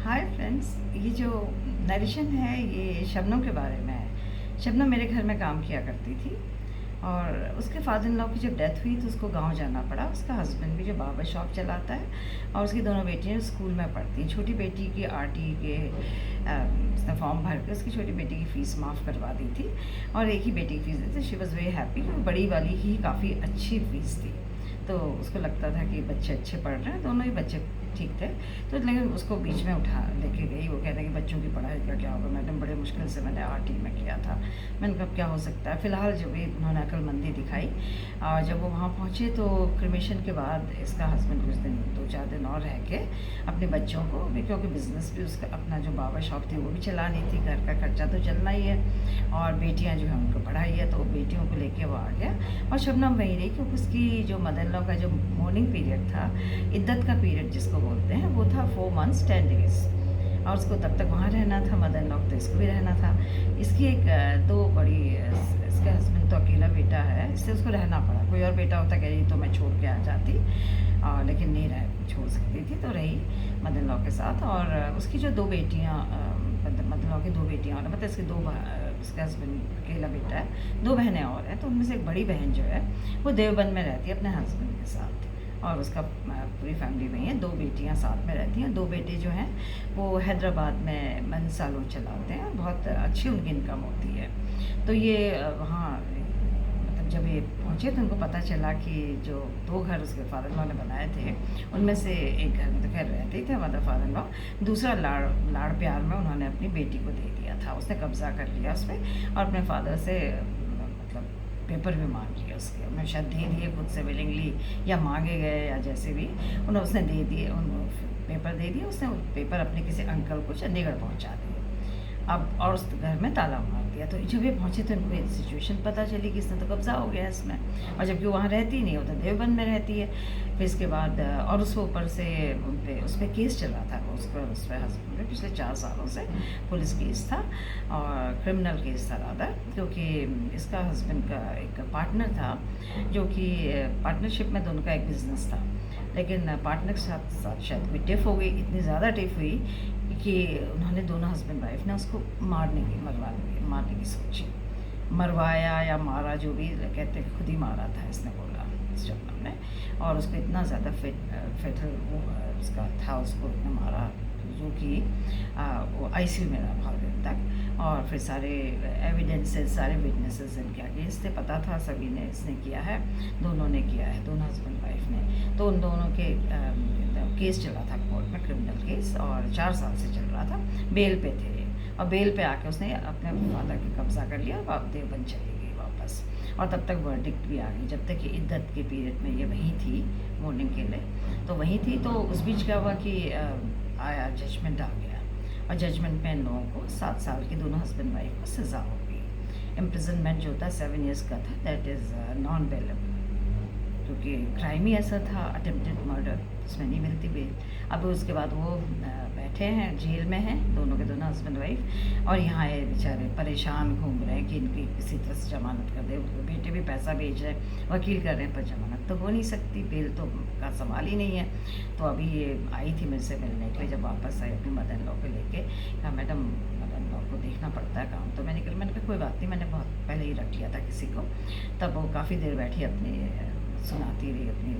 Hi friends, ये जो narration है ये शबनम के बारे में है। शबनम मेरे घर में काम किया करती थी और उसके फादर इन लॉ की जब डेथ हुई तो उसको गांव जाना पड़ा। उसका हस्बैंड भी जो बार्बर शॉप चलाता है और उसकी दोनों बेटियां स्कूल में पढ़ती हैं। छोटी बेटी की आरटी के उसने फॉर्म भर के उसकी छोटी बेटी की फ़ीस माफ़ करवा दी थी और एक ही बेटी की फ़ीस दी थी। She was very happy. बड़ी वाली ही काफ़ी अच्छी फ़ीस थी, तो उसको लगता था कि बच्चे अच्छे पढ़ रहे हैं, दोनों ही बच्चे ठीक थे। तो लेकिन उसको बीच में उठा लेके गई। वो कह रहे कि बच्चों की पढ़ाई का क्या होगा मैडम, बड़े मुश्किल से मैंने आरटी में किया था। मैंने कहा क्या हो सकता है। फ़िलहाल जब भी उन्होंने अक्लमंदी दिखाई और जब वो वहाँ पहुँचे तो क्रिमेशन के बाद इसका हस्बैंड कुछ दिन 2-4 दिन और रह के अपने बच्चों को भी, क्योंकि बिज़नेस भी उसका अपना जो बार्बर शॉप थी वो भी चलानी थी, घर का खर्चा तो चलना ही है और बेटियाँ जो है उनको पढ़ाई है, तो बेटियों को लेके वो आ गया। और शबनम वहीं रही क्योंकि उसकी जो मदर इन लॉ का जो मॉर्निंग पीरियड था, इद्दत का पीरियड जिसको बोलते हैं, वो था 4 मंथ्स 10 डेज़ और उसको तब तक वहाँ रहना था। मदर इन लॉ तो इसको भी रहना था। इसकी एक दो बड़ी इसके हस्बैंड तो अकेला बेटा है, इससे उसको रहना पड़ा। कोई और बेटा होता कह रही तो मैं छोड़ के आ जाती, लेकिन नहीं रह छोड़ सकती थी तो रही मदर इन लॉ के साथ। और उसकी जो 2 बेटियाँ मदर इन लॉ की 2 बेटियाँ और मतलब इसके उसके हस्बैंड अकेला बेटा है, 2 बहनें और हैं। तो उनमें से एक बड़ी बहन जो है वो देवबंद में रहती है अपने हस्बैंड के साथ और उसका पूरी फैमिली वहीं है। 2 बेटियां साथ में रहती हैं। 2 बेटे जो हैं वो हैदराबाद में मेंस सैलून चलाते हैं, बहुत अच्छी उनकी इनकम होती है। तो ये वहाँ मतलब जब ये पहुँचे तो उनको पता चला कि जो 2 घर उसके फादर इन लॉ ने बनाए थे उनमें से एक घर में तो खैर रहते ही थे मदर फादर इन लॉ, दूसरा लाड़ प्यार में उन्होंने अपनी बेटी को दे दिया था। उसने कब्जा कर लिया उस पर और अपने फादर से मतलब पेपर भी मांग लिए उसके। उन्होंने शायद दे दिए खुद से विलिंगली या मांगे गए या जैसे भी उसने दे दिए, उन पेपर दे दिए। उसने पेपर अपने किसी अंकल को चंडीगढ़ पहुंचा दिए अब और उस घर में ताला मार दिया। तो जब ये पहुंचे तो इनको एक सिचुएशन पता चली कि इसने तो कब्जा हो गया इसमें, और जबकि वो वहाँ रहती नहीं, वो तो देवबंद में रहती है। फिर इसके बाद और उसके ऊपर से उस पर केस चल रहा था उस पर हस्बैंड पे पिछले 4 सालों से पुलिस केस था और क्रिमिनल केस था रादर, क्योंकि इसका हस्बैंड का एक पार्टनर था जो कि पार्टनरशिप में दोनों का एक बिज़नेस था, लेकिन पार्टनर के साथ शायद कोई टिफ हो गई, इतनी ज़्यादा टिफ हुई कि उन्होंने दोनों हस्बैंड वाइफ ने उसको मारने की सोची। मरवाया या मारा जो भी कहते हैं, खुद ही मारा था इसने बोला शबनम ने। और उसको इतना ज़्यादा फेटल वो उसका था, उसको इतना मारा जो कि वो आईसीयू में रहा बहुत दिन तक। और फिर सारे एविडेंसेस, सारे विटनेसेस इनके अगेंस्ट थे, पता था सभी ने इसने किया है, दोनों ने किया है, दोनों हस्बैंड वाइफ ने। तो उन दोनों के केस चला था कोर्ट में, क्रिमिनल केस, और 4 साल से चल रहा था। बेल पे थे और बेल पे आके उसने अपने फादर की कब्जा कर लिया और देवबंद चली गई वापस। और तब तक वर्डिक्ट भी आ गई, जब तक कि इद्दत के पीरियड में ये वहीं थी मॉर्निंग के लिए, तो वहीं थी। तो उस बीच क्या हुआ कि आया जजमेंट आ गया और जजमेंट में इन लोगों को 7 साल की दोनों हस्बैंड वाइफ को सज़ा हो गई। इम्प्रिजनमेंट जो था 7 ईयर्स का था, दैट इज़ नॉन बेलेबल, क्योंकि क्राइम ही ऐसा था, अटेम्प्टेड मर्डर, उसमें नहीं मिलती बेल। अब उसके बाद वो बैठे हैं, जेल में हैं दोनों के दोनों हस्बैंड वाइफ, और यहाँ ये बेचारे परेशान घूम रहे हैं कि इनकी किसी तरह से जमानत कर दे। उनके बेटे भी पैसा भेज रहे हैं, वकील कर रहे हैं, पर जमानत तो हो नहीं सकती, बेल तो का सवाल ही नहीं है। तो अभी ये आई थी मेरे से मिलने के लिए, जब वापस आई अपनी मदर इन लॉ को लेके, कहा मैडम मदर इन लॉ को देखना पड़ता है काम। तो मैंने कहा कोई बात नहीं, मैंने बहुत पहले ही रख लिया था किसी को। तब वो काफ़ी देर बैठी अपनी सुनाती रही, अपनी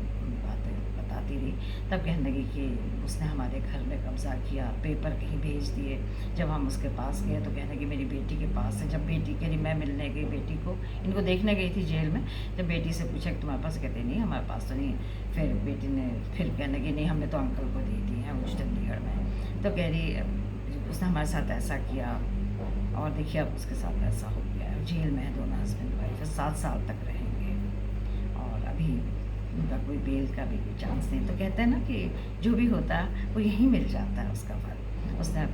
बातें बताती रही। तब कहने लगी कि उसने हमारे घर में कब्ज़ा किया, पेपर कहीं भेज दिए। जब हम उसके पास गए तो कहने लगी मेरी बेटी के पास है। जब बेटी कह रही मैं मिलने गई बेटी को, इनको देखने गई थी जेल में, जब बेटी से पूछा कि तुम्हारे पास, कहते नहीं हमारे पास तो नहीं है। फिर बेटी ने फिर कहने लगी नहीं हमने तो अंकल को दे दी है उस चंडीगढ़ में। तो कह रही उसने हमारे साथ ऐसा किया और देखिए अब उसके साथ ऐसा हो गया है, जेल में है दोनों हस्बैंड वाइफ, 7 साल तक रहेंगे और अभी उनका कोई बेल का भी कोई चांस नहीं। तो कहते हैं ना कि जो भी होता है वो यहीं मिल जाता है उसका फल। उसने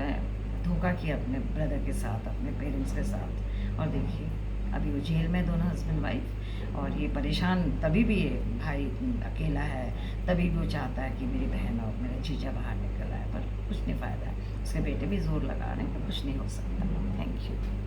धोखा किया अपने ब्रदर के साथ, अपने पेरेंट्स के साथ, और देखिए अभी वो जेल में दोनों हस्बैंड वाइफ। और ये परेशान तभी भी ये भाई अकेला है, तभी भी वो चाहता है कि मेरी बहन और मेरा जीजा बाहर निकल आए, पर कुछ नहीं फ़ायदा है। उसके बेटे भी ज़ोर लगा रहे हैं, पर कुछ नहीं हो सकता। Thank you.